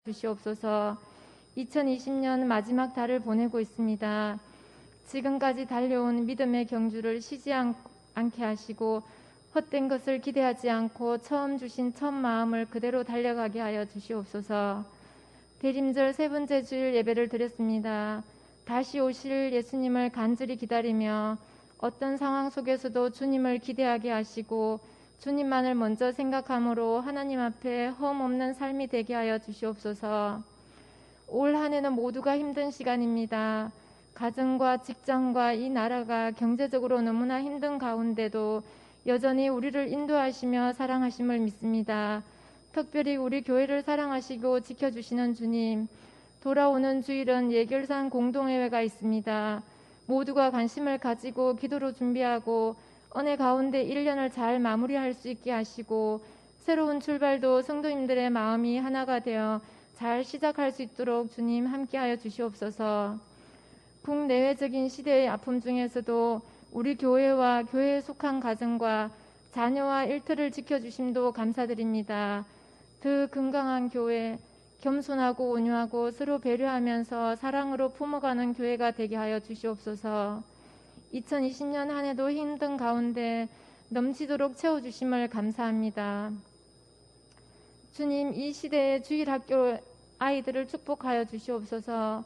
주시옵소서. 2020년 마지막 달을 보내고 있습니다. 지금까지 달려온 믿음의 경주를 쉬지 않게 하시고 헛된 것을 기대하지 않고 처음 주신 첫 마음을 그대로 달려가게 하여 주시옵소서. 대림절 세 번째 주일 예배를 드렸습니다. 다시 오실 예수님을 간절히 기다리며 어떤 상황 속에서도 주님을 기대하게 하시고 주님만을 먼저 생각함으로 하나님 앞에 흠 없는 삶이 되게 하여 주시옵소서. 올 한 해는 모두가 힘든 시간입니다. 가정과 직장과 이 나라가 경제적으로 너무나 힘든 가운데도 여전히 우리를 인도하시며 사랑하심을 믿습니다. 특별히 우리 교회를 사랑하시고 지켜주시는 주님, 돌아오는 주일은 예결산 공동회회가 있습니다. 모두가 관심을 가지고 기도로 준비하고 은혜 가운데 1년을 잘 마무리할 수 있게 하시고 새로운 출발도 성도님들의 마음이 하나가 되어 잘 시작할 수 있도록 주님 함께하여 주시옵소서. 국내외적인 시대의 아픔 중에서도 우리 교회와 교회에 속한 가정과 자녀와 일터를 지켜주심도 감사드립니다. 더 건강한 교회, 겸손하고 온유하고 서로 배려하면서 사랑으로 품어가는 교회가 되게 하여 주시옵소서. 2020년 한 해도 힘든 가운데 넘치도록 채워주심을 감사합니다. 주님, 이 시대의 주일학교 아이들을 축복하여 주시옵소서.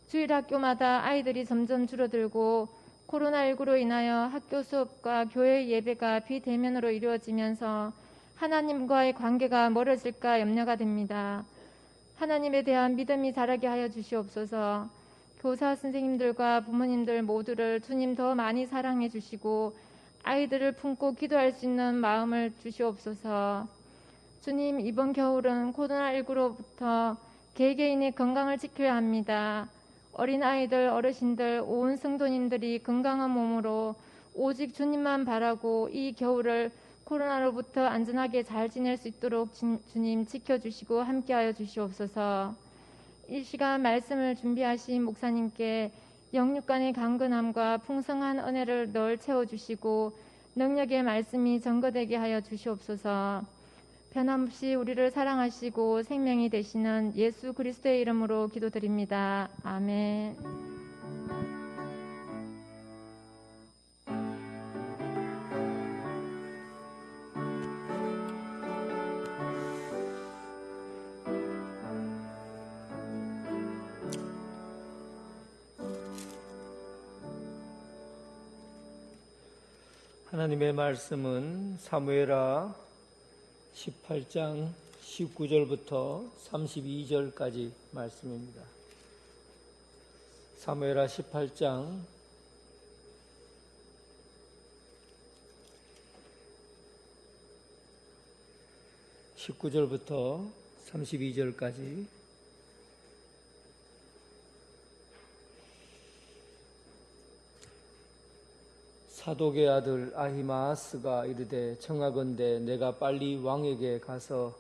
주일학교마다 아이들이 점점 줄어들고 코로나19로 인하여 학교 수업과 교회 예배가 비대면으로 이루어지면서 하나님과의 관계가 멀어질까 염려가 됩니다. 하나님에 대한 믿음이 자라게 하여 주시옵소서. 교사 선생님들과 부모님들 모두를 주님 더 많이 사랑해 주시고 아이들을 품고 기도할 수 있는 마음을 주시옵소서. 주님, 이번 겨울은 코로나19로부터 개개인의 건강을 지켜야 합니다. 어린아이들, 어르신들, 온 성도님들이 건강한 몸으로 오직 주님만 바라고 이 겨울을 코로나로부터 안전하게 잘 지낼 수 있도록 주님 지켜주시고 함께하여 주시옵소서. 이 시간 말씀을 준비하신 목사님께 영육간의 강건함과 풍성한 은혜를 늘 채워주시고 능력의 말씀이 전거되게 하여 주시옵소서. 변함없이 우리를 사랑하시고 생명이 되시는 예수 그리스도의 이름으로 기도드립니다. 아멘. 하나님의 말씀은 사무엘하 18장 19절부터 32절까지 말씀입니다. 사무엘하 18장 19절부터 32절까지 사독의 아들 아히마아스가 이르되 청하건대 내가 빨리 왕에게 가서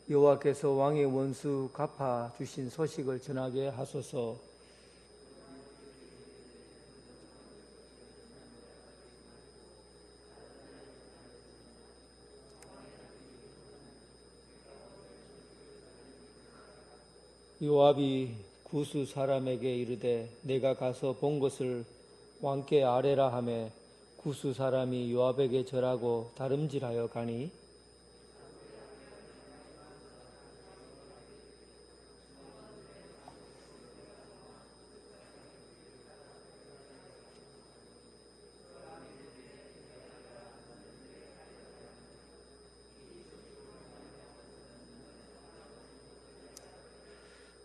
여호와께서 왕의 원수 갚아 주신 소식을 전하게 하소서. 요압이 구스 사람에게 이르되 내가 가서 본 것을 왕께 아뢰라 하매 구스 사람이 요압에게 절하고 다름질하여 가니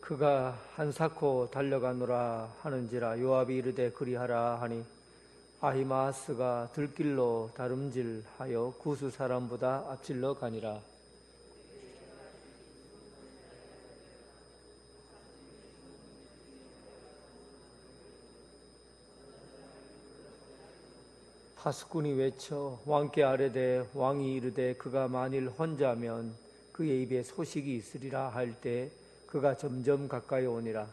그가 한사코 달려가노라 하는지라 요압이 이르되 그리하라 하니 아히마아스가 들길로 다름질하여 구스 사람보다 앞질러 가니라. 파수꾼이 외쳐 왕께 아뢰되 왕이 이르되 그가 만일 혼자면 그의 입에 소식이 있으리라 할 때 그가 점점 가까이 오니라.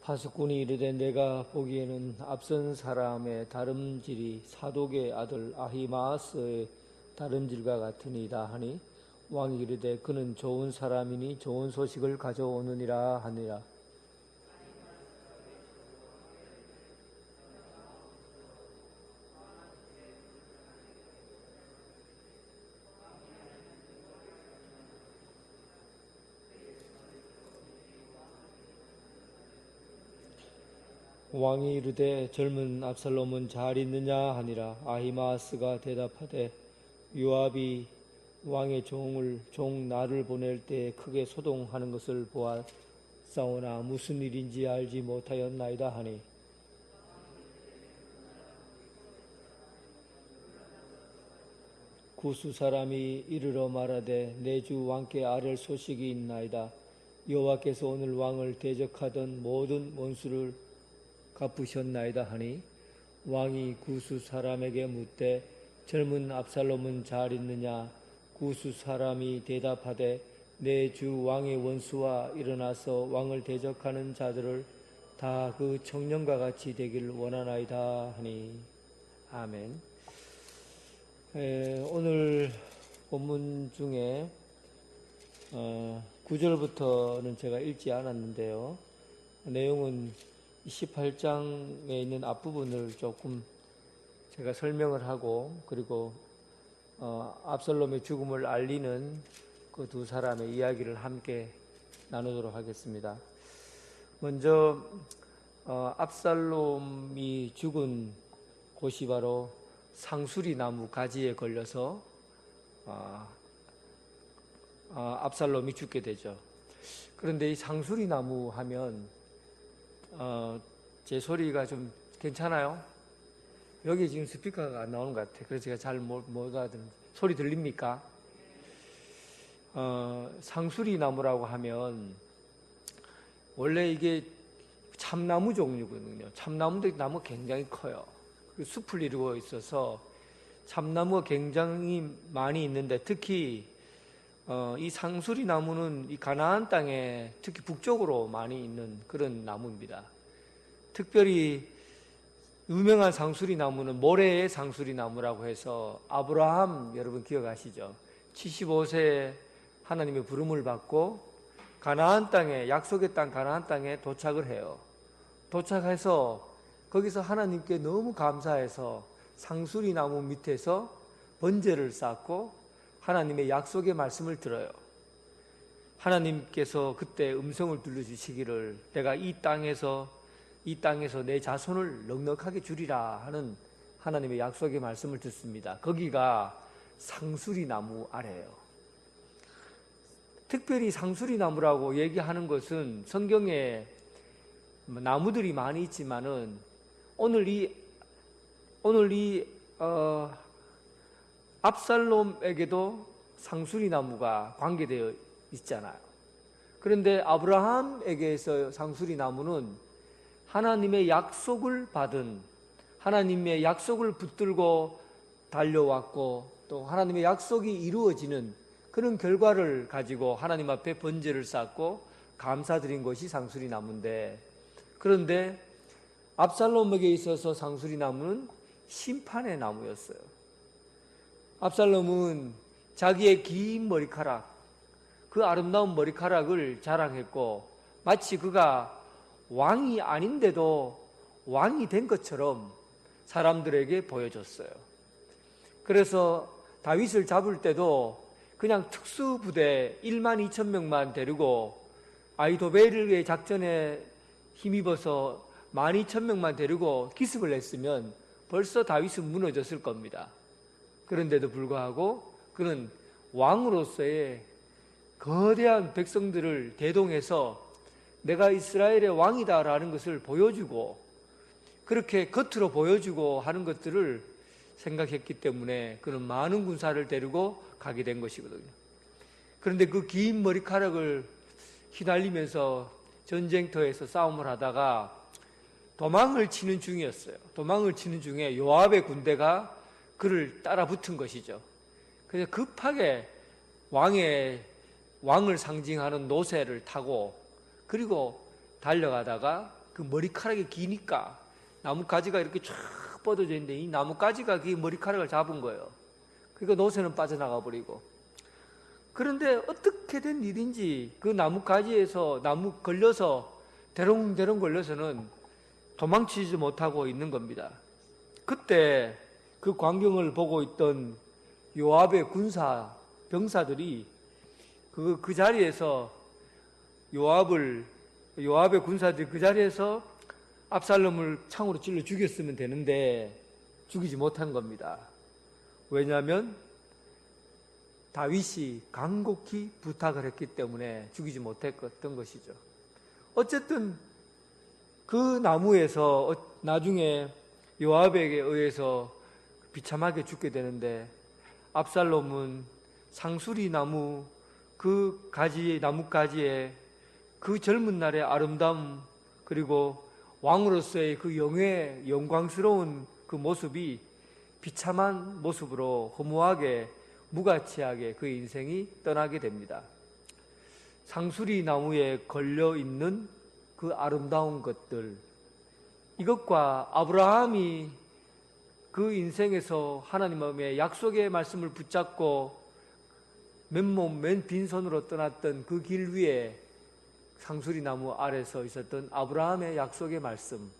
파수꾼이 이르되 내가 보기에는 앞선 사람의 다름질이 사독의 아들 아히마아스의 다름질과 같으니이다 하니 왕이 이르되 그는 좋은 사람이니 좋은 소식을 가져오느니라 하니라. 왕이 이르되 젊은 압살롬은 잘 있느냐 하니라. 아히마아스가 대답하되 요압이 왕의 종 나를 보낼 때 크게 소동하는 것을 보았사오나 무슨 일인지 알지 못하였나이다 하니 구스 사람이 이르러 말하되 내 주 왕께 아랠 소식이 있나이다. 여호와께서 오늘 왕을 대적하던 모든 원수를 갚으셨나이다 하니 왕이 구스 사람에게 묻되 젊은 압살롬은 잘 있느냐. 구스 사람이 대답하되 내 주 왕의 원수와 일어나서 왕을 대적하는 자들을 다 그 청년과 같이 되기를 원하나이다 하니. 아멘. 오늘 본문 중에 9절부터는 제가 읽지 않았는데요. 내용은 18장에 있는 앞부분을 조금 제가 설명을 하고, 그리고 압살롬의 죽음을 알리는 그 두 사람의 이야기를 함께 나누도록 하겠습니다. 먼저 압살롬이 죽은 곳이 바로 상수리 나무 가지에 걸려서 압살롬이 죽게 되죠. 그런데 이 상수리 나무 하면 제 소리가 좀 괜찮아요? 여기 지금 스피커가 안 나오는 것 같아요. 그래서 제가 잘 못 알아듣는. 소리 들립니까? 상수리 나무라고 하면 원래 이게 참나무 종류거든요. 참나무도 나무 굉장히 커요. 숲을 이루고 있어서 참나무가 굉장히 많이 있는데, 특히 이 상수리 나무는 이 가나안 땅에 특히 북쪽으로 많이 있는 그런 나무입니다. 특별히 유명한 상수리 나무는 모래의 상수리 나무라고 해서 아브라함 여러분 기억하시죠? 75세에 하나님의 부름을 받고 가나안 땅에, 약속의 땅 가나안 땅에 도착을 해요. 도착해서 거기서 하나님께 너무 감사해서 상수리 나무 밑에서 번제를 쌓고 하나님의 약속의 말씀을 들어요. 하나님께서 그때 음성을 들려주시기를 내가 이 땅에서 내 자손을 넉넉하게 주리라 하는 하나님의 약속의 말씀을 듣습니다. 거기가 상수리 나무 아래예요. 특별히 상수리 나무라고 얘기하는 것은 성경에 나무들이 많이 있지만은 오늘 이 압살롬에게도 상수리 나무가 관계되어 있잖아요. 그런데 아브라함에게서 상수리 나무는 하나님의 약속을 받은, 하나님의 약속을 붙들고 달려왔고 또 하나님의 약속이 이루어지는 그런 결과를 가지고 하나님 앞에 번제를 쌓고 감사드린 것이 상수리 나무인데, 그런데 압살롬에게 있어서 상수리 나무는 심판의 나무였어요. 압살롬은 자기의 긴 머리카락, 그 아름다운 머리카락을 자랑했고 마치 그가 왕이 아닌데도 왕이 된 것처럼 사람들에게 보여줬어요. 그래서 다윗을 잡을 때도 그냥 특수부대 1만 2천 명만 데리고 아히도벨의 작전에 힘입어서 12,000명만 데리고 기습을 했으면 벌써 다윗은 무너졌을 겁니다. 그런데도 불구하고 그는 왕으로서의 거대한 백성들을 대동해서 내가 이스라엘의 왕이다라는 것을 보여주고, 그렇게 겉으로 보여주고 하는 것들을 생각했기 때문에 그는 많은 군사를 데리고 가게 된 것이거든요. 그런데 그 긴 머리카락을 휘날리면서 전쟁터에서 싸움을 하다가 도망을 치는 중이었어요. 도망을 치는 중에 요압의 군대가 그를 따라 붙은 것이죠. 그래서 급하게 왕을 상징하는 노새를 타고 그리고 달려가다가 그 머리카락이 기니까 나뭇가지가 이렇게 쫙 뻗어져 있는데 이 나뭇가지가 그 머리카락을 잡은 거예요. 그러니까 노새는 빠져나가 버리고. 그런데 어떻게 된 일인지 그 나뭇가지에서 나무 걸려서 대롱대롱 걸려서는 도망치지 못하고 있는 겁니다. 그때 그 광경을 보고 있던 요압의 병사들이 그 자리에서 요압의 군사들이 그 자리에서 압살롬을 창으로 찔러 죽였으면 되는데 죽이지 못한 겁니다. 왜냐하면 다윗이 간곡히 부탁을 했기 때문에 죽이지 못했던 것이죠. 어쨌든 그 나무에서 나중에 요압에게 의해서 비참하게 죽게 되는데 압살롬은 상수리 나무 그 나뭇가지에 그 젊은 날의 아름다움 그리고 왕으로서의 그 영광스러운 그 모습이 비참한 모습으로 허무하게 무가치하게 그 인생이 떠나게 됩니다. 상수리 나무에 걸려 있는 그 아름다운 것들, 이것과 아브라함이 그 인생에서 하나님의 약속의 말씀을 붙잡고 맨몸 맨 빈손으로 떠났던 그 길 위에 상수리 나무 아래서 있었던 아브라함의 약속의 말씀,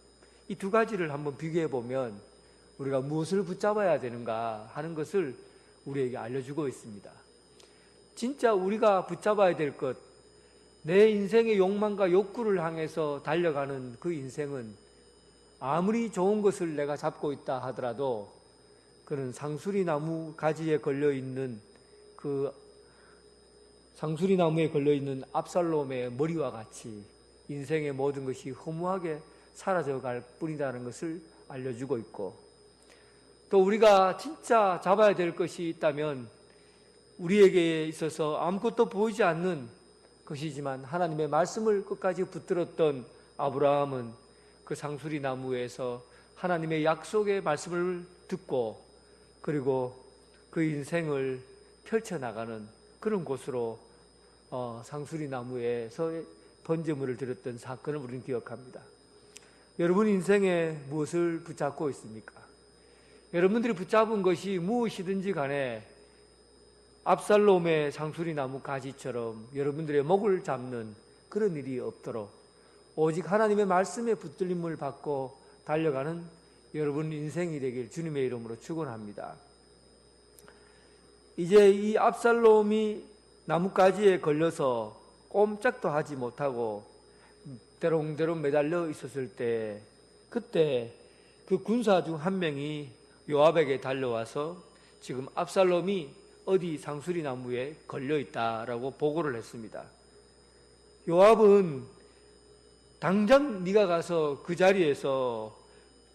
이 두 가지를 한번 비교해 보면 우리가 무엇을 붙잡아야 되는가 하는 것을 우리에게 알려주고 있습니다. 진짜 우리가 붙잡아야 될 것, 내 인생의 욕망과 욕구를 향해서 달려가는 그 인생은 아무리 좋은 것을 내가 잡고 있다 하더라도 그는 상수리 나무 가지에 걸려 있는 상수리 나무에 걸려 있는 압살롬의 머리와 같이 인생의 모든 것이 허무하게 사라져갈 뿐이라는 것을 알려주고 있고, 또 우리가 진짜 잡아야 될 것이 있다면 우리에게 있어서 아무것도 보이지 않는 것이지만 하나님의 말씀을 끝까지 붙들었던 아브라함은 그 상수리 나무에서 하나님의 약속의 말씀을 듣고 그리고 그 인생을 펼쳐나가는 그런 곳으로 상수리 나무에서 번제물을 드렸던 사건을 우리는 기억합니다. 여러분 인생에 무엇을 붙잡고 있습니까? 여러분들이 붙잡은 것이 무엇이든지 간에 압살롬의 상수리 나무 가지처럼 여러분들의 목을 잡는 그런 일이 없도록 오직 하나님의 말씀에 붙들림을 받고 달려가는 여러분 인생이 되길 주님의 이름으로 축원합니다. 이제 이 압살롬이 나뭇가지에 걸려서 꼼짝도 하지 못하고 대롱대롱 매달려 있었을 때, 그때 그 군사 중 한 명이 요압에게 달려와서 지금 압살롬이 어디 상수리 나무에 걸려 있다라고 보고를 했습니다. 요압은 당장 네가 가서 그 자리에서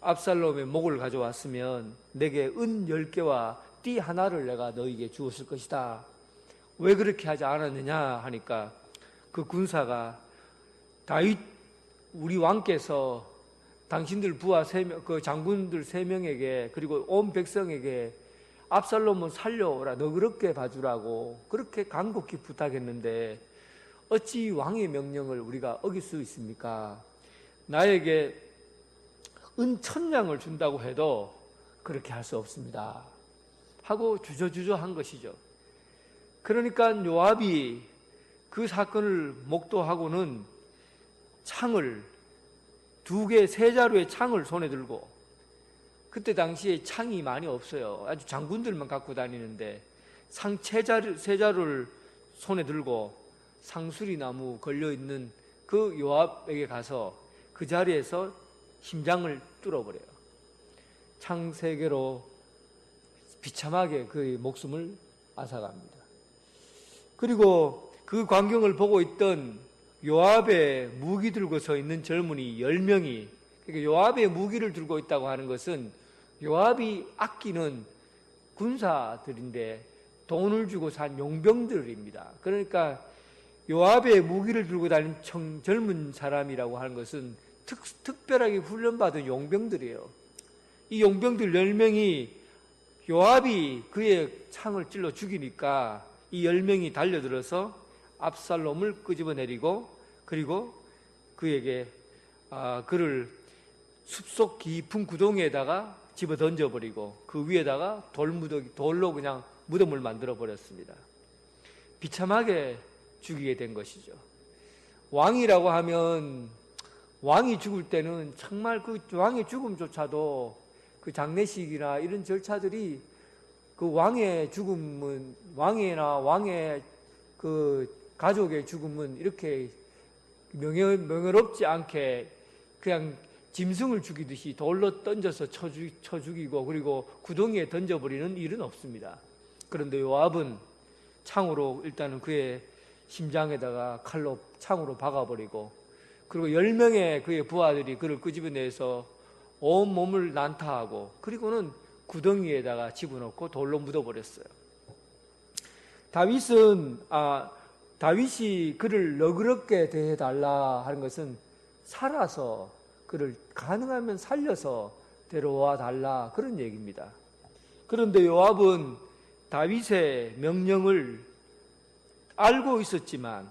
압살롬의 목을 가져왔으면 내게 은 10개와 띠 하나를 내가 너에게 주었을 것이다. 왜 그렇게 하지 않았느냐 하니까 그 군사가 다윗 우리 왕께서 당신들 부하 3명, 그 장군들 3명에게 그리고 온 백성에게 압살롬은 살려오라, 너그럽게 봐주라고 그렇게 간곡히 부탁했는데 어찌 왕의 명령을 우리가 어길 수 있습니까? 나에게 은 1000냥을 준다고 해도 그렇게 할 수 없습니다 하고 주저주저한 것이죠. 그러니까 요압이 그 사건을 목도하고는 창을 2개, 3자루의 창을 손에 들고, 그때 당시에 창이 많이 없어요. 아주 장군들만 갖고 다니는데 세 자루를 손에 들고 상수리 나무 걸려있는 그 요압에게 가서 그 자리에서 심장을 뚫어버려요. 창 3개로 비참하게 그의 목숨을 앗아갑니다. 그리고 그 광경을 보고 있던 요압의 무기 들고 서 있는 젊은이 10명이, 그러니까 요압의 무기를 들고 있다고 하는 것은 요압이 아끼는 군사들인데 돈을 주고 산 용병들입니다. 그러니까 요압의 무기를 들고 다니는 젊은 사람이라고 하는 것은 특별하게 훈련받은 용병들이에요. 이 용병들 10명이 요압이 그의 창을 찔러 죽이니까 이 10명이 달려들어서 압살롬을 끄집어내리고 그리고 그에게 그를 숲속 깊은 구덩이에다가 집어 던져버리고 그 위에다가 돌로 그냥 무덤을 만들어 버렸습니다. 비참하게 죽이게 된 것이죠. 왕이라고 하면 왕이 죽을 때는 정말 그 왕의 죽음조차도 그 장례식이나 이런 절차들이 그 왕의 죽음은 왕이나 왕의 그 가족의 죽음은 이렇게 명예롭지 않게 그냥 짐승을 죽이듯이 돌로 던져서 쳐 죽이고 그리고 구덩이에 던져버리는 일은 없습니다. 그런데 요압은 창으로 일단은 그의 심장에다가 칼로 창으로 박아버리고 그리고 10명의 그의 부하들이 그를 끄집어내서 온 몸을 난타하고 그리고는 구덩이에다가 집어넣고 돌로 묻어버렸어요. 다윗이 그를 너그럽게 대해달라 하는 것은 살아서 그를 가능하면 살려서 데려와 달라 그런 얘기입니다. 그런데 요압은 다윗의 명령을 알고 있었지만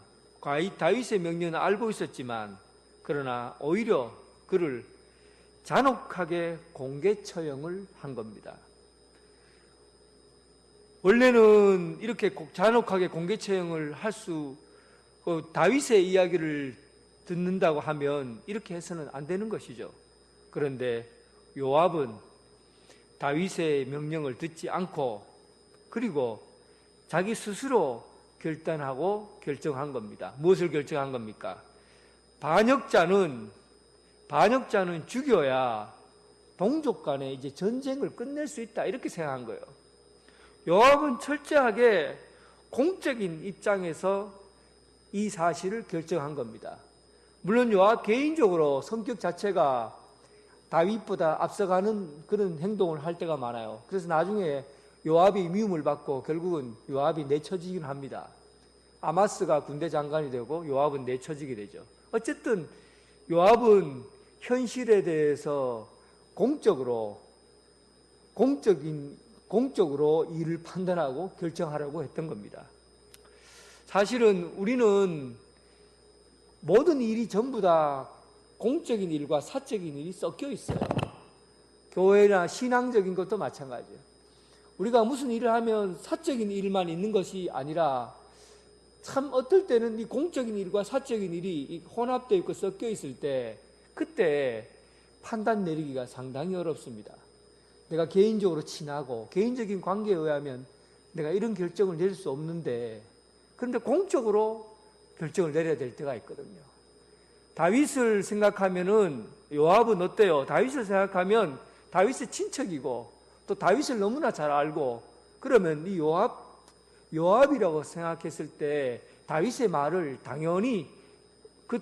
다윗의 명령은 알고 있었지만 그러나 오히려 그를 잔혹하게 공개 처형을 한 겁니다. 원래는 이렇게 잔혹하게 공개 처형을 다윗의 이야기를 듣는다고 하면 이렇게 해서는 안 되는 것이죠. 그런데 요압은 다윗의 명령을 듣지 않고 그리고 자기 스스로 결단하고 결정한 겁니다. 무엇을 결정한 겁니까? 반역자는 죽여야 동족 간에 이제 전쟁을 끝낼 수 있다 이렇게 생각한 거예요. 요압은 철저하게 공적인 입장에서 이 사실을 결정한 겁니다. 물론 요압 개인적으로 성격 자체가 다윗보다 앞서가는 그런 행동을 할 때가 많아요. 그래서 나중에 요압이 미움을 받고 결국은 요압이 내쳐지긴 합니다. 아마스가 군대 장관이 되고 요압은 내쳐지게 되죠. 어쨌든 요압은 현실에 대해서 공적으로 일을 판단하고 결정하라고 했던 겁니다. 사실은 우리는 모든 일이 전부 다 공적인 일과 사적인 일이 섞여 있어요. 교회나 신앙적인 것도 마찬가지예요. 우리가 무슨 일을 하면 사적인 일만 있는 것이 아니라 참 어떨 때는 이 공적인 일과 사적인 일이 혼합되어 있고 섞여 있을 때 그때 판단 내리기가 상당히 어렵습니다. 내가 개인적으로 친하고 개인적인 관계에 의하면 내가 이런 결정을 내릴 수 없는데 그런데 공적으로 결정을 내려야 될 때가 있거든요. 다윗을 생각하면은 요압은 어때요? 다윗을 생각하면 다윗의 친척이고 또 다윗을 너무나 잘 알고 그러면 이 요압이라고 생각했을 때 다윗의 말을 당연히 그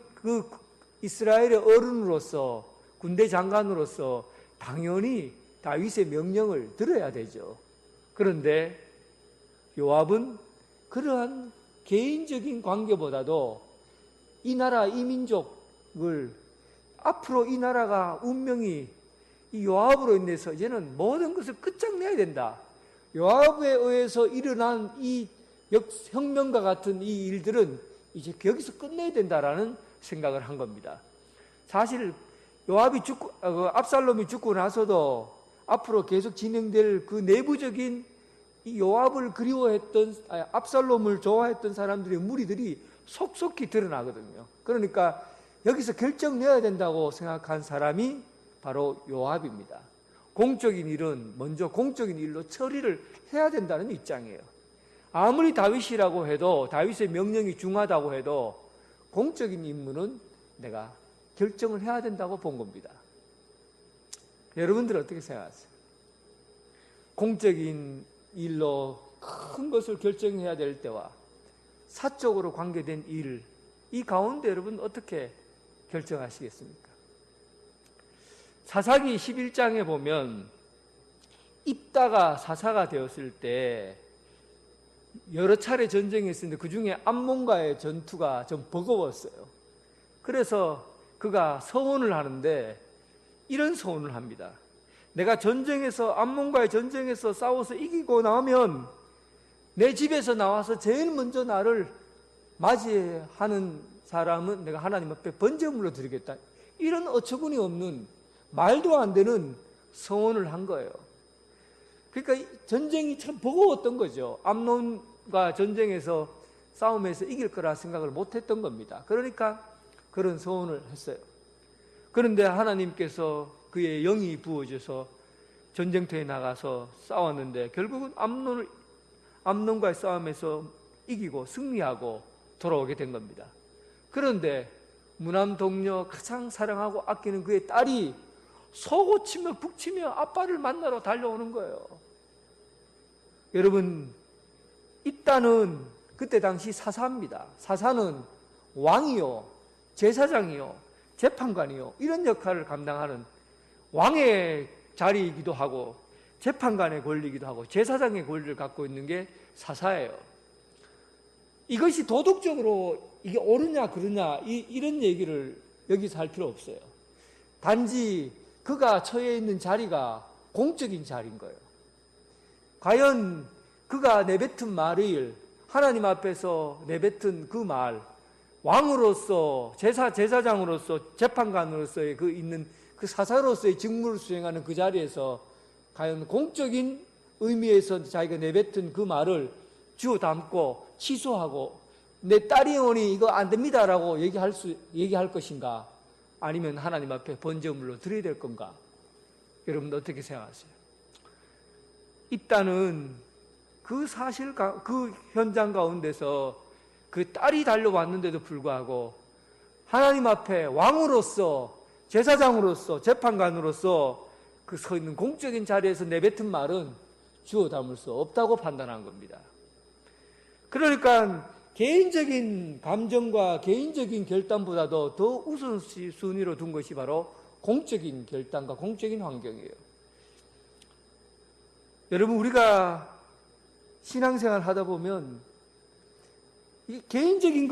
이스라엘의 어른으로서 군대 장관으로서 당연히 다윗의 명령을 들어야 되죠. 그런데 요압은 그러한 개인적인 관계보다도 이 나라, 이 민족을 앞으로 이 나라가 운명이 이 요압으로 인해서 이제는 모든 것을 끝장내야 된다. 요압에 의해서 일어난 이 혁명과 같은 이 일들은 이제 여기서 끝내야 된다라는 생각을 한 겁니다. 사실 압살롬이 죽고 나서도 앞으로 계속 진행될 그 내부적인 이 요압을 압살롬을 좋아했던 사람들의 무리들이 속속히 드러나거든요. 그러니까 여기서 결정내야 된다고 생각한 사람이 바로 요압입니다. 공적인 일은 먼저 공적인 일로 처리를 해야 된다는 입장이에요. 아무리 다윗이라고 해도 다윗의 명령이 중하다고 해도 공적인 임무는 내가 결정을 해야 된다고 본 겁니다. 여러분들 어떻게 생각하세요? 공적인 일로 큰 것을 결정해야 될 때와 사적으로 관계된 일, 이 가운데 여러분 어떻게 결정하시겠습니까? 사사기 11장에 보면 입다가 사사가 되었을 때 여러 차례 전쟁이 있었는데 그 중에 암몬과의 전투가 좀 버거웠어요. 그래서 그가 서원을 하는데 이런 서원을 합니다. 내가 암몬과의 전쟁에서 싸워서 이기고 나면 내 집에서 나와서 제일 먼저 나를 맞이하는 사람은 내가 하나님 앞에 번제물로 드리겠다. 이런 어처구니 없는 말도 안 되는 서원을 한 거예요. 그러니까 전쟁이 참 버거웠던 거죠. 암논과 전쟁에서 싸움에서 이길 거라 생각을 못했던 겁니다. 그러니까 그런 서원을 했어요. 그런데 하나님께서 그의 영이 부어져서 전쟁터에 나가서 싸웠는데 결국은 암논과의 싸움에서 이기고 승리하고 돌아오게 된 겁니다. 그런데 무남 동료 가장 사랑하고 아끼는 그의 딸이 속고치며 북치며 아빠를 만나러 달려오는 거예요. 여러분, 이 딸은 그때 당시 사사입니다. 사사는 왕이요, 제사장이요, 재판관이요, 이런 역할을 감당하는 왕의 자리이기도 하고 재판관의 권리이기도 하고 제사장의 권리를 갖고 있는 게 사사예요. 이것이 도덕적으로 이게 옳으냐 그르냐 이런 얘기를 여기서 할 필요 없어요. 단지 그가 처해 있는 자리가 공적인 자리인 거예요. 과연 그가 내뱉은 말을 하나님 앞에서 내뱉은 그 말, 왕으로서 제사장으로서 재판관으로서의 그 있는 그 사사로서의 직무를 수행하는 그 자리에서 과연 공적인 의미에서 자기가 내뱉은 그 말을 주워 담고 취소하고 내 딸이 오니 이거 안 됩니다라고 얘기할 것인가? 아니면 하나님 앞에 번제물로 드려야 될 건가? 여러분 어떻게 생각하세요? 입다는 그 사실, 그 현장 가운데서 그 딸이 달려왔는데도 불구하고 하나님 앞에 왕으로서 제사장으로서 재판관으로서 그 서 있는 공적인 자리에서 내뱉은 말은 주워 담을 수 없다고 판단한 겁니다. 그러니까 개인적인 감정과 개인적인 결단보다도 더 우선순위로 둔 것이 바로 공적인 결단과 공적인 환경이에요. 여러분, 우리가 신앙생활 하다 보면 이 개인적인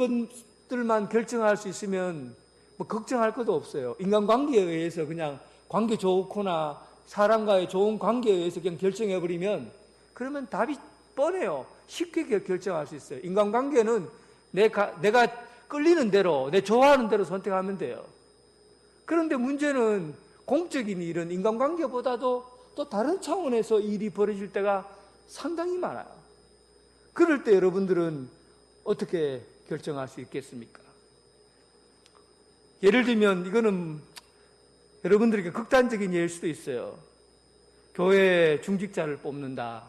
것들만 결정할 수 있으면 뭐 걱정할 것도 없어요. 인간관계에 의해서 그냥 관계 좋거나 사람과의 좋은 관계에 의해서 그냥 결정해버리면 그러면 답이 뻔해요. 쉽게 결정할 수 있어요. 인간관계는 내가 끌리는 대로, 내 좋아하는 대로 선택하면 돼요. 그런데 문제는 공적인 일은 인간관계보다도 또 다른 차원에서 일이 벌어질 때가 상당히 많아요. 그럴 때 여러분들은 어떻게 결정할 수 있겠습니까? 예를 들면 이거는 여러분들에게 극단적인 예일 수도 있어요. 교회 중직자를 뽑는다.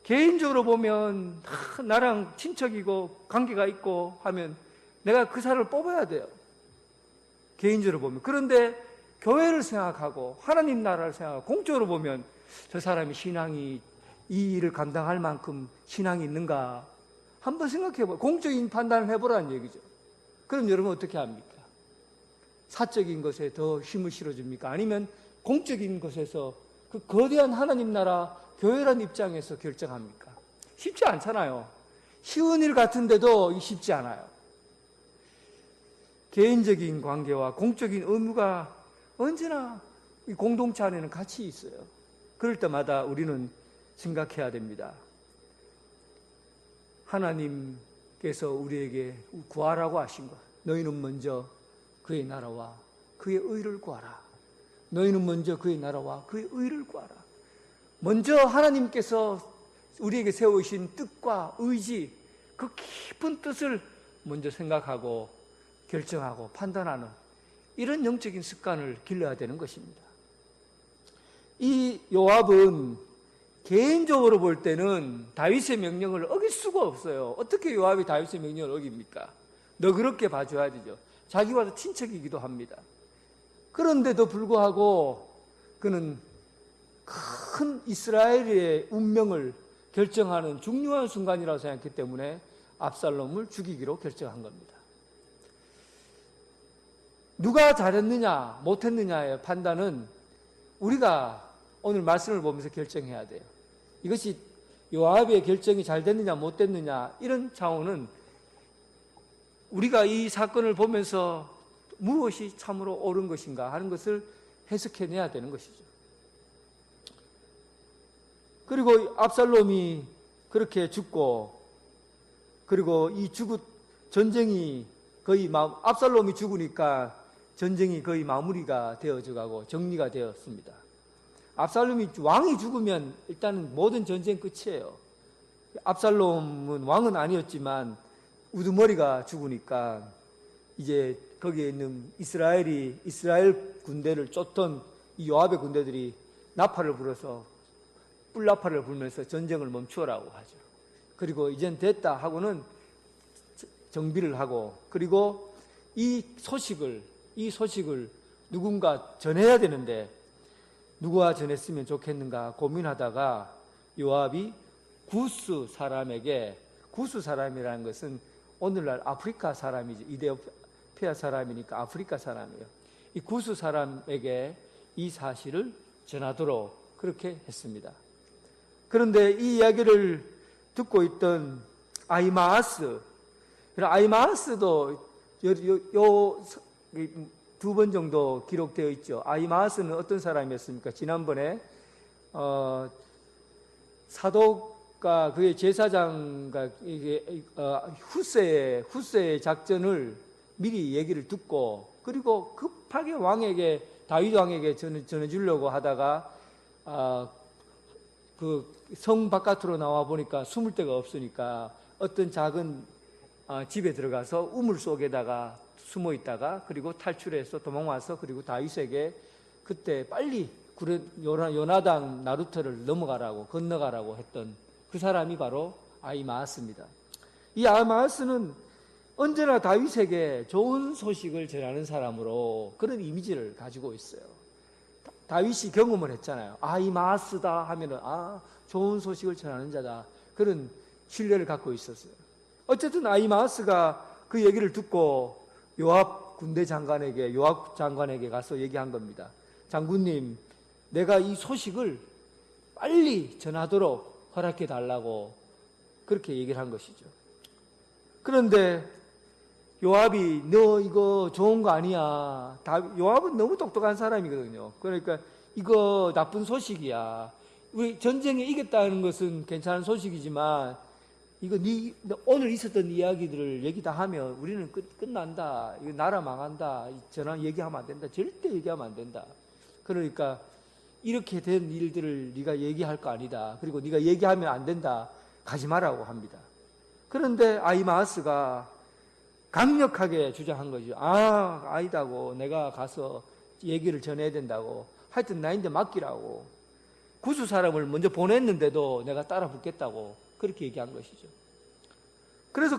개인적으로 보면 나랑 친척이고 관계가 있고 하면 내가 그 사람을 뽑아야 돼요. 개인적으로 보면. 그런데 교회를 생각하고 하나님 나라를 생각하고 공적으로 보면 저 사람이 신앙이 이 일을 감당할 만큼 신앙이 있는가 한번 생각해봐요. 공적인 판단을 해보라는 얘기죠. 그럼 여러분 어떻게 합니까? 사적인 것에 더 힘을 실어줍니까? 아니면 공적인 것에서 그 거대한 하나님 나라 교회란 입장에서 결정합니까? 쉽지 않잖아요. 쉬운 일 같은데도 쉽지 않아요. 개인적인 관계와 공적인 의무가 언제나 이 공동체 안에는 같이 있어요. 그럴 때마다 우리는 생각해야 됩니다. 하나님께서 우리에게 구하라고 하신 것. 너희는 먼저 그의 나라와 그의 의를 구하라. 너희는 먼저 그의 나라와 그의 의를 구하라. 먼저 하나님께서 우리에게 세우신 뜻과 의지, 그 깊은 뜻을 먼저 생각하고 결정하고 판단하는 이런 영적인 습관을 길러야 되는 것입니다. 이 요압은 개인적으로 볼 때는 다윗의 명령을 어길 수가 없어요. 어떻게 요압이 다윗의 명령을 어깁니까? 너그럽게 봐줘야 되죠. 자기와도 친척이기도 합니다. 그런데도 불구하고 그는 큰 이스라엘의 운명을 결정하는 중요한 순간이라고 생각했기 때문에 압살롬을 죽이기로 결정한 겁니다. 누가 잘했느냐 못했느냐의 판단은 우리가 오늘 말씀을 보면서 결정해야 돼요. 이것이 요압의 결정이 잘 됐느냐 못 됐느냐 이런 차원은 우리가 이 사건을 보면서 무엇이 참으로 옳은 것인가 하는 것을 해석해내야 되는 것이죠. 그리고 압살롬이 그렇게 죽고, 그리고 이 전쟁이 거의 막 압살롬이 죽으니까 전쟁이 거의 마무리가 되어져 가고 정리가 되었습니다. 압살롬이 왕이 죽으면 일단은 모든 전쟁 끝이에요. 압살롬은 왕은 아니었지만 우두머리가 죽으니까 이제 거기에 있는 이스라엘 군대를 쫓던 이 요압의 군대들이 나팔을 불어서 뿔나팔을 불면서 전쟁을 멈추라고 하죠. 그리고 이젠 됐다 하고는 정비를 하고, 그리고 이 소식을 누군가 전해야 되는데 누가 전했으면 좋겠는가 고민하다가 요압이 구스 사람이라는 것은 오늘날 아프리카 사람이죠. 이데오피아 사람이니까 아프리카 사람이에요. 이 구스 사람에게 이 사실을 전하도록 그렇게 했습니다. 그런데 이 이야기를 듣고 있던 아히마아스도 두 번 정도 기록되어 있죠. 아히마아스는 어떤 사람이었습니까? 지난번에 사독과 그의 제사장과 후세의 작전을 미리 얘기를 듣고, 그리고 급하게 다윗 왕에게 전해주려고 하다가 그 성 바깥으로 나와 보니까 숨을 데가 없으니까 어떤 작은 집에 들어가서 우물 속에다가 숨어 있다가 그리고 탈출해서 도망와서 그리고 다윗에게 그때 빨리 요나단 나루터를 건너가라고 했던 그 사람이 바로 아히마아스입니다. 이 아히마아스는 언제나 다윗에게 좋은 소식을 전하는 사람으로 그런 이미지를 가지고 있어요. 다윗이 경험을 했잖아요. 아히마아스다 하면은 좋은 소식을 전하는 자다, 그런 신뢰를 갖고 있었어요. 어쨌든 아히마아스가 그 얘기를 듣고 요압 장관에게 가서 얘기한 겁니다. 장군님, 내가 이 소식을 빨리 전하도록 허락해 달라고 그렇게 얘기를 한 것이죠. 그런데 요압이 너 이거 좋은 거 아니야. 요압은 너무 똑똑한 사람이거든요. 그러니까 이거 나쁜 소식이야. 우리 전쟁에 이겼다는 것은 괜찮은 소식이지만 이거 오늘 있었던 이야기들을 얘기 다 하면 우리는 끝난다. 이거 나라 망한다. 전화 얘기하면 안 된다. 절대 얘기하면 안 된다. 그러니까 이렇게 된 일들을 네가 얘기할 거 아니다. 그리고 네가 얘기하면 안 된다. 가지 말라고 합니다. 그런데 아히마아스가 강력하게 주장한 거죠. 아니다고. 내가 가서 얘기를 전해야 된다고. 하여튼 나인데 맡기라고. 구수 사람을 먼저 보냈는데도 내가 따라 붙겠다고 그렇게 얘기한 것이죠. 그래서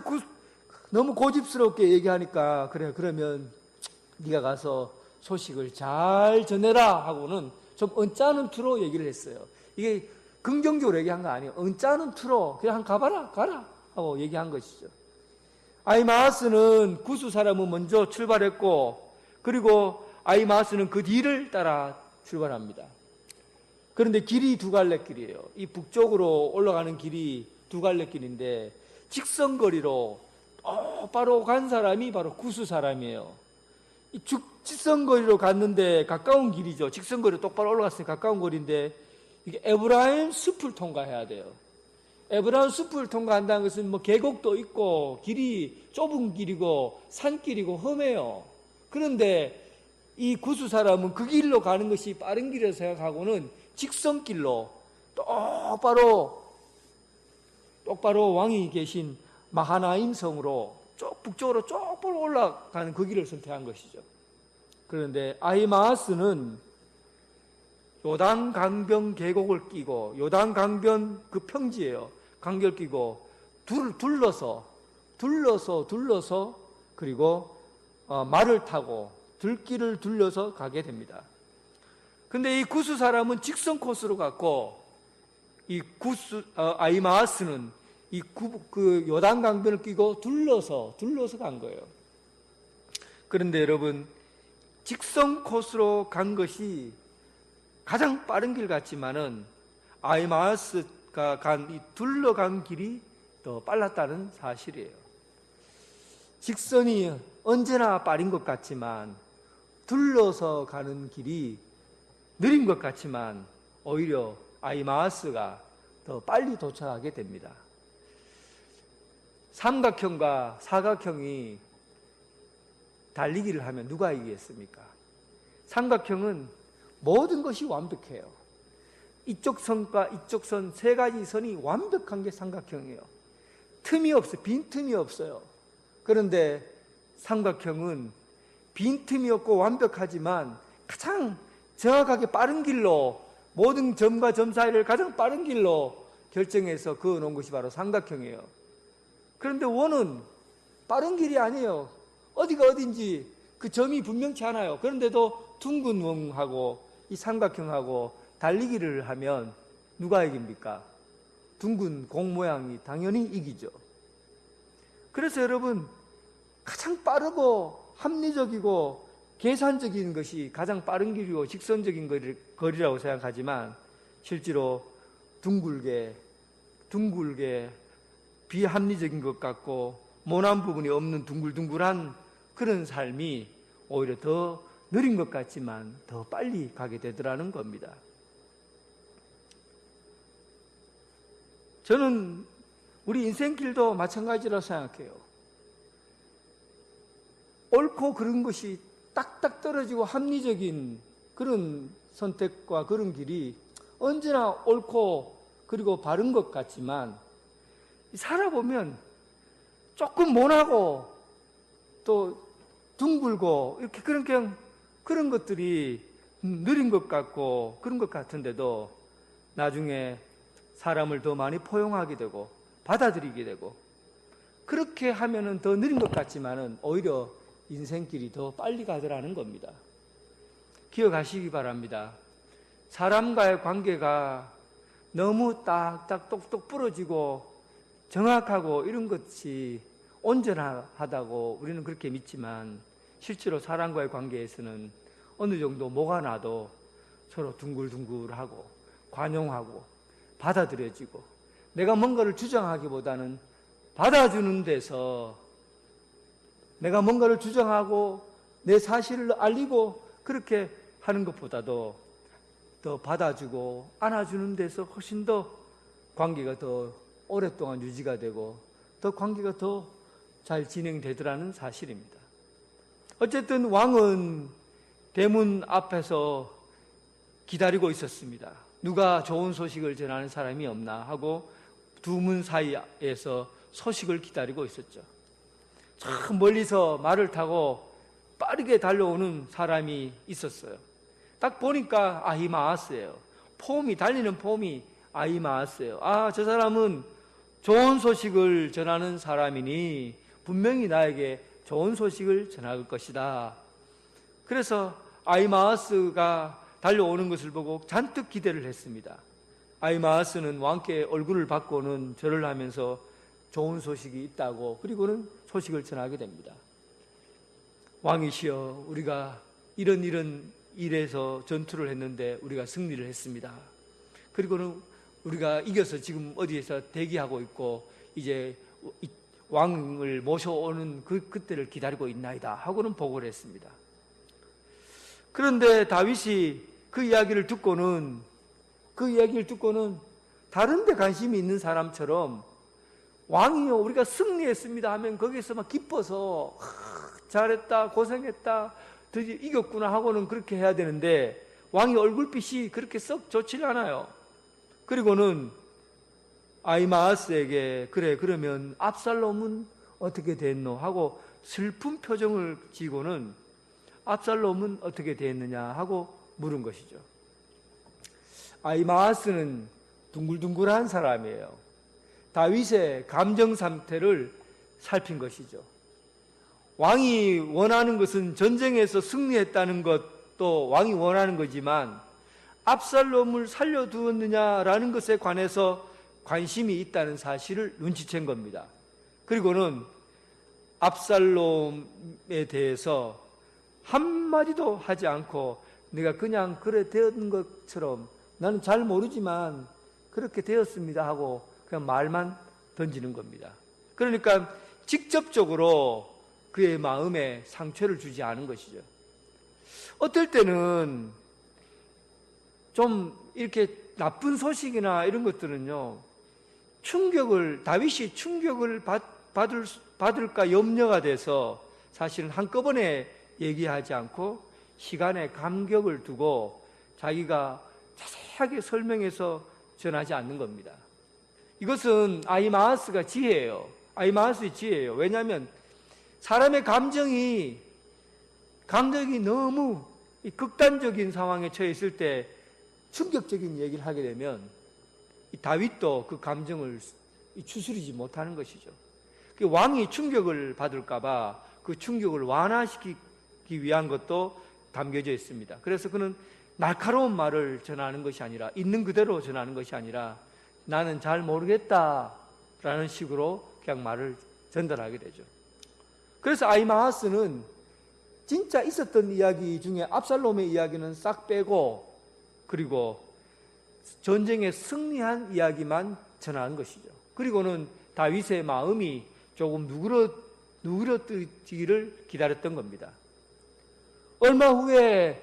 너무 고집스럽게 얘기하니까 그래, 그러면 네가 가서 소식을 잘 전해라 하고는 좀 언짢은 투로 얘기를 했어요. 이게 긍정적으로 얘기한 거 아니에요. 언짢은 투로 그냥 가라 하고 얘기한 것이죠. 아히마아스는 구수 사람은 먼저 출발했고, 그리고 아히마아스는 그 뒤를 따라 출발합니다. 그런데 길이 두 갈래 길이에요. 이 북쪽으로 올라가는 길이 두 갈래 길인데 직선거리로 바로 간 사람이 바로 구수 사람이에요. 이 직선거리로 갔는데 가까운 길이죠. 직선거리로 똑바로 올라갔으니 가까운 거리인데 이게 에브라임 숲을 통과해야 돼요. 에브라임 숲을 통과한다는 것은 뭐 계곡도 있고 길이 좁은 길이고 산길이고 험해요. 그런데 이 구수 사람은 그 길로 가는 것이 빠른 길이라고 생각하고는 직선길로 똑바로 왕이 계신 마하나임 성으로 북쪽으로 쪽으로 올라가는 그 길을 선택한 것이죠. 그런데 아히마아스는 요단 강변 계곡을 끼고, 요단 강변 그 평지예요. 강결 끼고 둘러서 그리고 말을 타고 들길을 둘러서 가게 됩니다. 근데 이 구스 사람은 직선 코스로 갔고, 이 아히마아스는 그 요단 강변을 끼고 둘러서 간 거예요. 그런데 여러분, 직선 코스로 간 것이 가장 빠른 길 같지만은 아히마아스가 이 둘러간 길이 더 빨랐다는 사실이에요. 직선이 언제나 빠른 것 같지만 둘러서 가는 길이 느린 것 같지만 오히려 아히마아스가 더 빨리 도착하게 됩니다. 삼각형과 사각형이 달리기를 하면 누가 이기겠습니까? 삼각형은 모든 것이 완벽해요. 이쪽 선과 이쪽 선 세 가지 선이 완벽한 게 삼각형이에요. 틈이 없어요. 빈틈이 없어요. 그런데 삼각형은 빈틈이 없고 완벽하지만 가장 정확하게 빠른 길로, 모든 점과 점 사이를 가장 빠른 길로 결정해서 그어놓은 것이 바로 삼각형이에요. 그런데 원은 빠른 길이 아니에요. 어디가 어딘지 그 점이 분명치 않아요. 그런데도 둥근 원하고 이 삼각형하고 달리기를 하면 누가 이깁니까? 둥근 공 모양이 당연히 이기죠. 그래서 여러분, 가장 빠르고 합리적이고 계산적인 것이 가장 빠른 길이고 직선적인 거리라고 생각하지만 실제로 둥글게 비합리적인 것 같고 모난 부분이 없는 둥글둥글한 그런 삶이 오히려 더 느린 것 같지만 더 빨리 가게 되더라는 겁니다. 저는 우리 인생길도 마찬가지라고 생각해요. 옳고 그른 것이 딱딱 떨어지고 합리적인 그런 선택과 그런 길이 언제나 옳고 그리고 바른 것 같지만 살아보면 조금 모나고 또 둥글고 이렇게 그런 것들이 느린 것 같고 그런 것 같은데도 나중에 사람을 더 많이 포용하게 되고 받아들이게 되고 그렇게 하면은 더 느린 것 같지만은 오히려 인생길이 더 빨리 가더라는 겁니다. 기억하시기 바랍니다. 사람과의 관계가 너무 딱딱 똑똑 부러지고 정확하고 이런 것이 온전하다고 우리는 그렇게 믿지만 실제로 사람과의 관계에서는 어느 정도 뭐가 나도 서로 둥글둥글하고 관용하고 받아들여지고 내가 뭔가를 주장하기보다는 받아주는 데서 내가 뭔가를 주장하고 내 사실을 알리고 그렇게 하는 것보다도 더 받아주고 안아주는 데서 훨씬 더 관계가 더 오랫동안 유지가 되고 더 관계가 더 잘 진행되더라는 사실입니다. 어쨌든 왕은 대문 앞에서 기다리고 있었습니다. 누가 좋은 소식을 전하는 사람이 없나 하고 두 문 사이에서 소식을 기다리고 있었죠. 참 멀리서 말을 타고 빠르게 달려오는 사람이 있었어요. 딱 보니까 아히마아스예요. 달리는 폼이 아히마아스예요. 아, 저 사람은 좋은 소식을 전하는 사람이니 분명히 나에게 좋은 소식을 전할 것이다. 그래서 아히마아스가 달려오는 것을 보고 잔뜩 기대를 했습니다. 아히마아스는 왕께 얼굴을 받고는 절을 하면서 좋은 소식이 있다고 그리고는 소식을 전하게 됩니다. 왕이시여, 우리가 이런 일에서 전투를 했는데 우리가 승리를 했습니다. 그리고는 우리가 이겨서 지금 어디에서 대기하고 있고 이제 왕을 모셔오는 그때를 기다리고 있나이다 하고는 보고를 했습니다. 그런데 다윗이 그 이야기를 듣고는 다른 데 관심이 있는 사람처럼 왕이요, 우리가 승리했습니다 하면 거기서 막 기뻐서 잘했다, 고생했다, 드디어 이겼구나 하고는 그렇게 해야 되는데 왕이 얼굴빛이 그렇게 썩 좋지 않아요. 그리고는 아히마아스에게 그래, 그러면 압살롬은 어떻게 됐노? 하고 슬픈 표정을 지고는 압살롬은 어떻게 됐느냐 하고 물은 것이죠. 아히마아스는 둥글둥글한 사람이에요. 다윗의 감정 상태를 살핀 것이죠. 왕이 원하는 것은 전쟁에서 승리했다는 것도 왕이 원하는 거지만 압살롬을 살려두었느냐라는 것에 관해서 관심이 있다는 사실을 눈치챈 겁니다. 그리고는 압살롬에 대해서 한마디도 하지 않고 내가 그냥 그래 되었는 것처럼 나는 잘 모르지만 그렇게 되었습니다 하고 그냥 말만 던지는 겁니다. 그러니까 직접적으로 그의 마음에 상처를 주지 않은 것이죠. 어떨 때는 좀 이렇게 나쁜 소식이나 이런 것들은요, 다윗이 충격을 받을까 염려가 돼서 사실은 한꺼번에 얘기하지 않고 시간의 간격을 두고 자기가 자세하게 설명해서 전하지 않는 겁니다. 이것은 아이마하스가 지혜예요. 아이마하스의 지혜예요. 왜냐하면 사람의 감정이 너무 극단적인 상황에 처해 있을 때 충격적인 얘기를 하게 되면 이 다윗도 그 감정을 추스리지 못하는 것이죠. 왕이 충격을 받을까봐 그 충격을 완화시키기 위한 것도 담겨져 있습니다. 그래서 그는 날카로운 말을 전하는 것이 아니라, 있는 그대로 전하는 것이 아니라, 나는 잘 모르겠다라는 식으로 그냥 말을 전달하게 되죠. 그래서 아히마아스는 진짜 있었던 이야기 중에 압살롬의 이야기는 싹 빼고, 그리고 전쟁에 승리한 이야기만 전하는 것이죠. 그리고는 다윗의 마음이 조금 누그러뜨기를 기다렸던 겁니다. 얼마 후에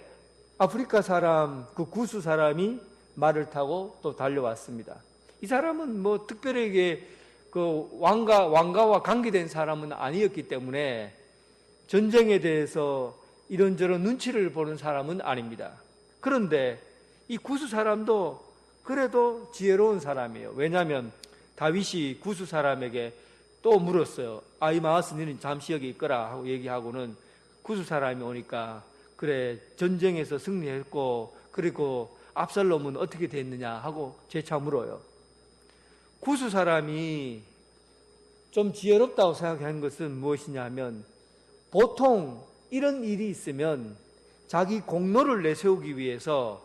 아프리카 사람, 그 구스 사람이 말을 타고 또 달려왔습니다. 이 사람은 뭐 특별하게 그 왕가와 관계된 사람은 아니었기 때문에 전쟁에 대해서 이런저런 눈치를 보는 사람은 아닙니다. 그런데 이 구스 사람도 그래도 지혜로운 사람이에요. 왜냐하면 다윗이 구스 사람에게 또 물었어요. 아히마아스 너는 잠시 여기 있거라 하고 얘기하고는 구스 사람이 오니까 그래 전쟁에서 승리했고 그리고 압살롬은 어떻게 됐느냐 하고 재차 물어요. 구스 사람이 좀 지혜롭다고 생각한 것은 무엇이냐 하면 보통 이런 일이 있으면 자기 공로를 내세우기 위해서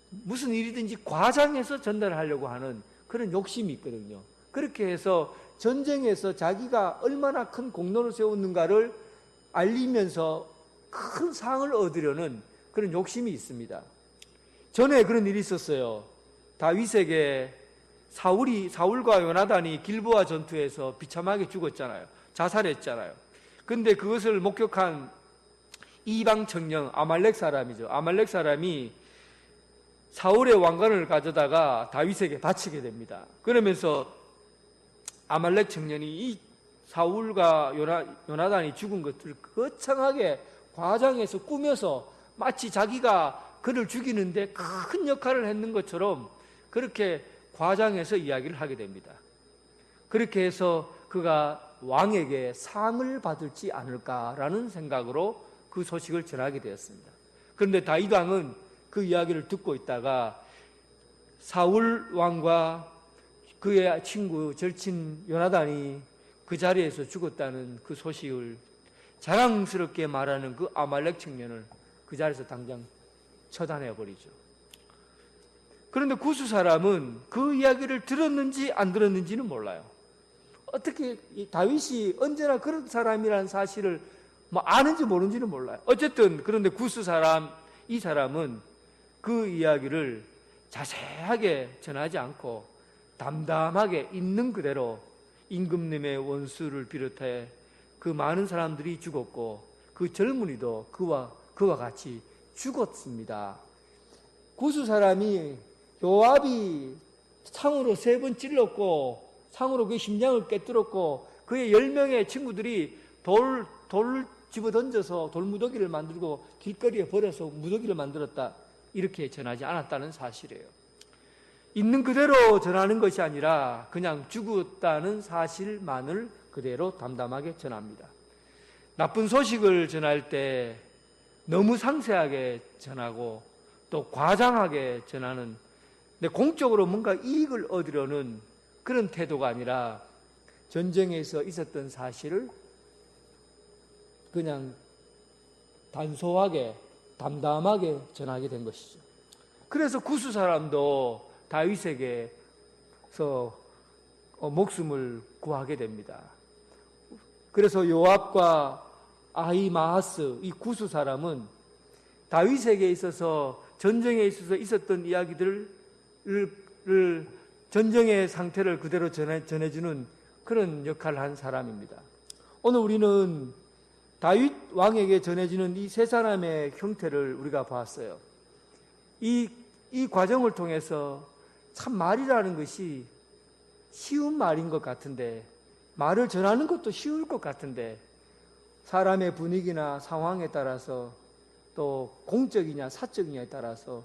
무슨 일이든지 과장해서 전달하려고 하는 그런 욕심이 있거든요. 그렇게 해서 전쟁에서 자기가 얼마나 큰 공로를 세웠는가를 알리면서 큰 상을 얻으려는 그런 욕심이 있습니다. 전에 그런 일이 있었어요. 다윗에게 사울과 요나단이 길보아 전투에서 비참하게 죽었잖아요. 자살했잖아요. 근데 그것을 목격한 이방 청년 아말렉 사람이죠. 아말렉 사람이 사울의 왕관을 가져다가 다윗에게 바치게 됩니다. 그러면서 아말렉 청년이 이 사울과 요나단이 죽은 것을 거창하게 과장해서 꾸며서 마치 자기가 그를 죽이는데 큰 역할을 했는 것처럼 그렇게 과장해서 이야기를 하게 됩니다. 그렇게 해서 그가 왕에게 상을 받을지 않을까라는 생각으로 그 소식을 전하게 되었습니다. 그런데 다윗 왕은 그 이야기를 듣고 있다가 사울 왕과 그의 친구 절친 요나단이 그 자리에서 죽었다는 그 소식을 자랑스럽게 말하는 그 아말렉 청년을 그 자리에서 당장 처단해 버리죠. 그런데 구스 사람은 그 이야기를 들었는지 안 들었는지는 몰라요. 어떻게 다윗이 언제나 그런 사람이라는 사실을 아는지 모르는지는 몰라요. 어쨌든 그런데 구스 사람, 이 사람은 그 이야기를 자세하게 전하지 않고 담담하게 있는 그대로 임금님의 원수를 비롯해 그 많은 사람들이 죽었고 그 젊은이도 그와 같이 죽었습니다. 구스 사람이 요압이 창으로 3번 찔렀고 창으로 그 심장을 깨뜨렸고 그의 10명의 친구들이 돌 집어던져서 돌무더기를 만들고 길거리에 버려서 무더기를 만들었다, 이렇게 전하지 않았다는 사실이에요. 있는 그대로 전하는 것이 아니라 그냥 죽었다는 사실만을 그대로 담담하게 전합니다. 나쁜 소식을 전할 때 너무 상세하게 전하고 또 과장하게 전하는, 근데 공적으로 뭔가 이익을 얻으려는 그런 태도가 아니라 전쟁에서 있었던 사실을 그냥 단소하게 담담하게 전하게 된 것이죠. 그래서 구스 사람도 다윗에게서 목숨을 구하게 됩니다. 그래서 요압과 아히마아스, 이 구스 사람은 다윗에게 있어서 전쟁에 있어서 있었던 이야기들을 전쟁의 상태를 그대로 전해주는 그런 역할을 한 사람입니다. 오늘 우리는 다윗 왕에게 전해지는 이 세 사람의 형태를 우리가 봤어요. 이 과정을 통해서 참 말이라는 것이 쉬운 말인 것 같은데, 말을 전하는 것도 쉬울 것 같은데 사람의 분위기나 상황에 따라서 또 공적이냐 사적이냐에 따라서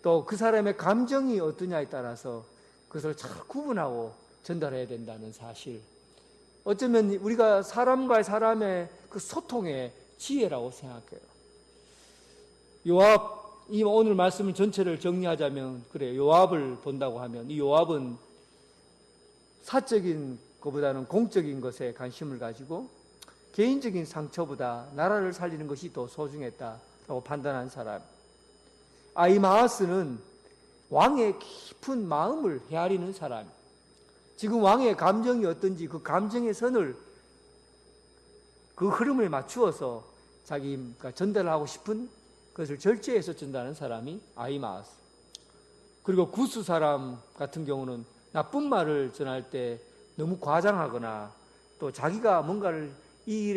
또 그 사람의 감정이 어떠냐에 따라서 그것을 잘 구분하고 전달해야 된다는 사실. 어쩌면 우리가 사람과 사람의 그 소통의 지혜라고 생각해요. 요압, 이 오늘 말씀을 전체를 정리하자면 그래요. 요압을 본다고 하면 이 요압은 사적인 것보다는 공적인 것에 관심을 가지고 개인적인 상처보다 나라를 살리는 것이 더 소중했다라고 판단한 사람. 아히마아스는 왕의 깊은 마음을 헤아리는 사람. 지금 왕의 감정이 어떤지 그 감정의 선을 그 흐름에 맞추어서 자기가 전달하고 싶은 것을 절제해서 전달하는 사람이 아히마아스. 그리고 구스 사람 같은 경우는 나쁜 말을 전할 때 너무 과장하거나 또 자기가 뭔가를 이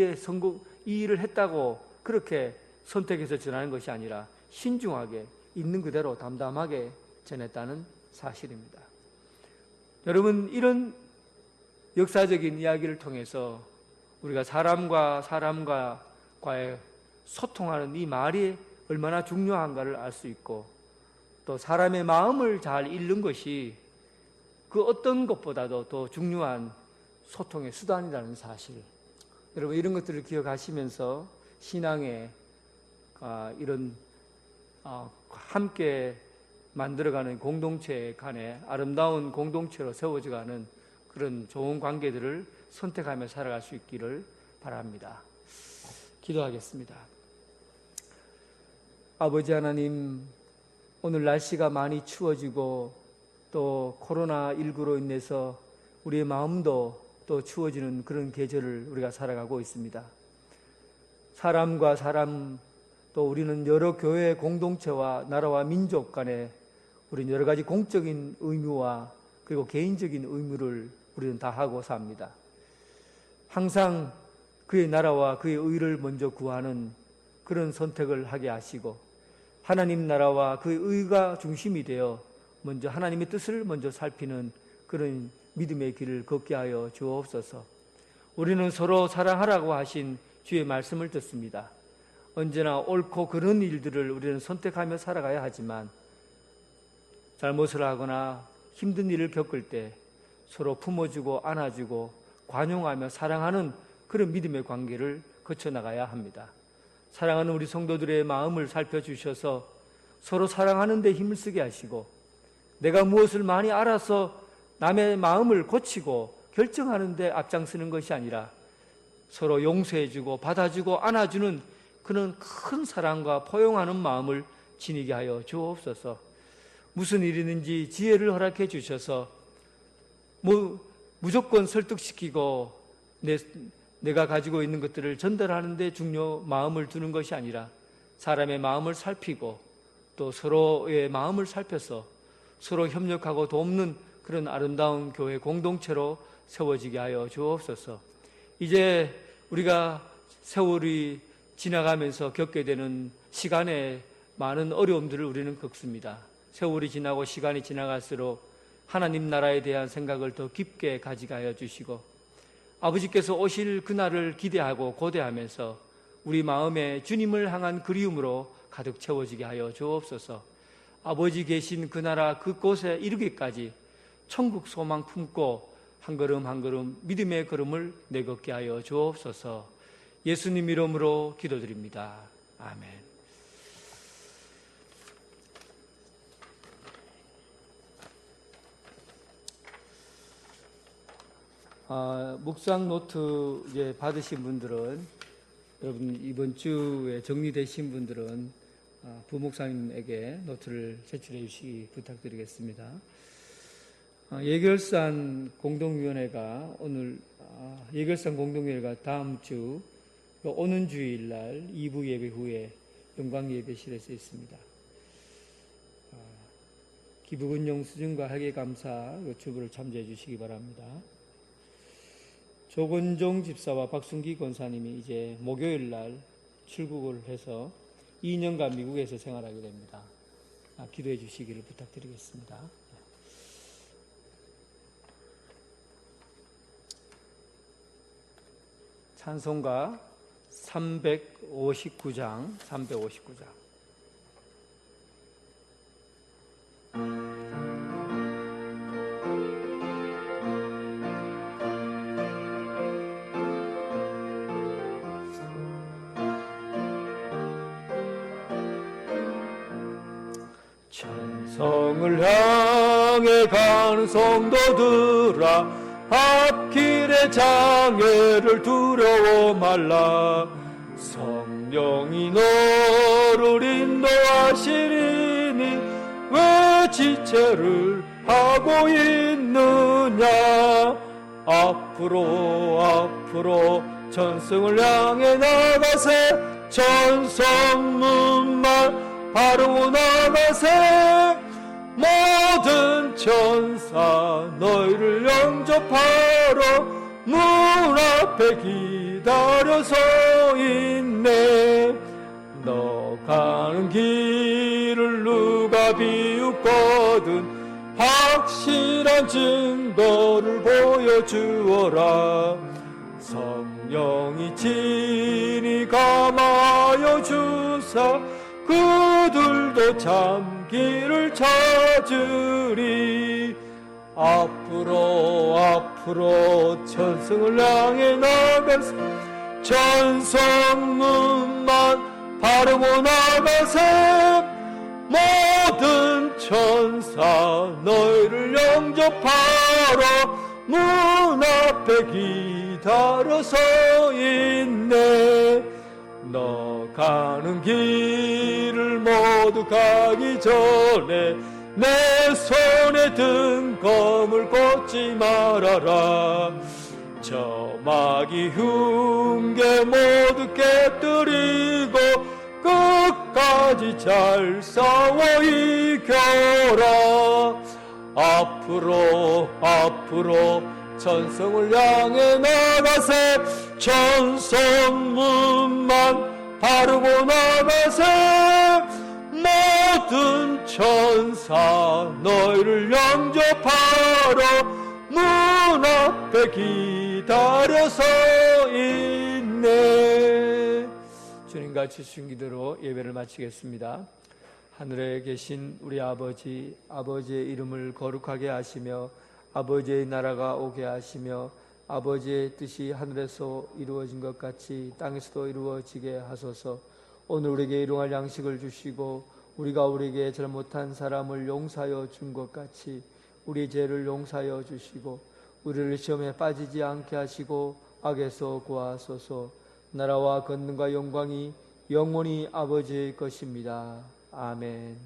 일을 했다고 그렇게 선택해서 전하는 것이 아니라 신중하게 있는 그대로 담담하게 전했다는 사실입니다. 여러분, 이런 역사적인 이야기를 통해서 우리가 사람과의 소통하는 이 말이 얼마나 중요한가를 알 수 있고 또 사람의 마음을 잘 읽는 것이 그 어떤 것보다도 더 중요한 소통의 수단이라는 사실. 여러분, 이런 것들을 기억하시면서 신앙의 이런 함께 만들어가는 공동체 간에 아름다운 공동체로 세워져가는 그런 좋은 관계들을 선택하며 살아갈 수 있기를 바랍니다. 기도하겠습니다. 아버지 하나님, 오늘 날씨가 많이 추워지고 또 코로나19로 인해서 우리의 마음도 또 추워지는 그런 계절을 우리가 살아가고 있습니다. 사람과 사람, 또 우리는 여러 교회 공동체와 나라와 민족 간에 우리는 여러 가지 공적인 의무와 그리고 개인적인 의무를 우리는 다 하고 삽니다. 항상 그의 나라와 그의 의를 먼저 구하는 그런 선택을 하게 하시고 하나님 나라와 그의 의가 중심이 되어 먼저 하나님의 뜻을 먼저 살피는 그런 믿음의 길을 걷게 하여 주옵소서. 우리는 서로 사랑하라고 하신 주의 말씀을 듣습니다. 언제나 옳고 그런 일들을 우리는 선택하며 살아가야 하지만 잘못을 하거나 힘든 일을 겪을 때 서로 품어주고 안아주고 관용하며 사랑하는 그런 믿음의 관계를 거쳐나가야 합니다. 사랑하는 우리 성도들의 마음을 살펴주셔서 서로 사랑하는 데 힘을 쓰게 하시고 내가 무엇을 많이 알아서 남의 마음을 고치고 결정하는 데 앞장서는 것이 아니라 서로 용서해주고 받아주고 안아주는 그런 큰 사랑과 포용하는 마음을 지니게 하여 주옵소서. 무슨 일이든지 지혜를 허락해 주셔서 무조건 설득시키고 내가 가지고 있는 것들을 전달하는 데 마음을 두는 것이 아니라 사람의 마음을 살피고 또 서로의 마음을 살펴서 서로 협력하고 돕는 그런 아름다운 교회 공동체로 세워지게 하여 주옵소서. 이제 우리가 세월이 지나가면서 겪게 되는 시간에 많은 어려움들을 우리는 겪습니다. 세월이 지나고 시간이 지나갈수록 하나님 나라에 대한 생각을 더 깊게 가지게 하여 주시고 아버지께서 오실 그날을 기대하고 고대하면서 우리 마음에 주님을 향한 그리움으로 가득 채워지게 하여 주옵소서. 아버지 계신 그 나라 그곳에 이르기까지 천국 소망 품고 한 걸음 한 걸음 믿음의 걸음을 내걷게 하여 주옵소서. 예수님 이름으로 기도드립니다. 아멘. 묵상 노트 이제 받으신 분들은 여러분 이번 주에 정리되신 분들은 부목사님에게 노트를 제출해 주시기 부탁드리겠습니다. 예결산 공동위원회가 예결산 공동위원회가 다음 주 오는 주일날 2부 예배 후에 영광 예배실에서 있습니다. 기부금 영수증과 회계감사 요청을 참조해 주시기 바랍니다. 조건종 집사와 박순기 권사님이 이제 목요일 날 출국을 해서 2년간 미국에서 생활하게 됩니다. 기도해 주시기를 부탁드리겠습니다. 찬송가 359장. 천성을 향해 가는 성도들아, 앞길의 장애를 두려워 말라. 성령이 너를 인도하시리니 왜 지체를 하고 있느냐. 앞으로 전승을 향해 나가세. 전성문만 바르고 나가세. 모든 천사 너희를 영접하러 문 앞에 기다려 서 있네. 너 가는 길을 누가 비웃거든 확실한 증거를 보여주어라. 성령이 친히 감하여 주사 그들도 참 길을 찾으리. 앞으로 전승을 향해 나가세. 전성문만 바르고 나가세. 모든 천사 너희를 영접하러 문 앞에 기다려 서 있네. 너 가는 길을 모두 가기 전에 내 손에 든 검을 꽂지 말아라. 저 마귀 흉계 모두 깨뜨리고 끝까지 잘 싸워 이겨라. 앞으로 전성을 향해 나가세. 전성문만 바르고 나가세. 모든 천사 너희를 영접하러 문 앞에 기다려 서 있네. 주님과 주신 기도로 예배를 마치겠습니다. 하늘에 계신 우리 아버지, 아버지의 이름을 거룩하게 하시며 아버지의 나라가 오게 하시며 아버지의 뜻이 하늘에서 이루어진 것 같이 땅에서도 이루어지게 하소서. 오늘 우리에게 일용할 양식을 주시고 우리가 우리에게 잘못한 사람을 용서하여 준 것 같이 우리 죄를 용서하여 주시고 우리를 시험에 빠지지 않게 하시고 악에서 구하소서. 나라와 권능과 영광이 영원히 아버지의 것입니다. 아멘.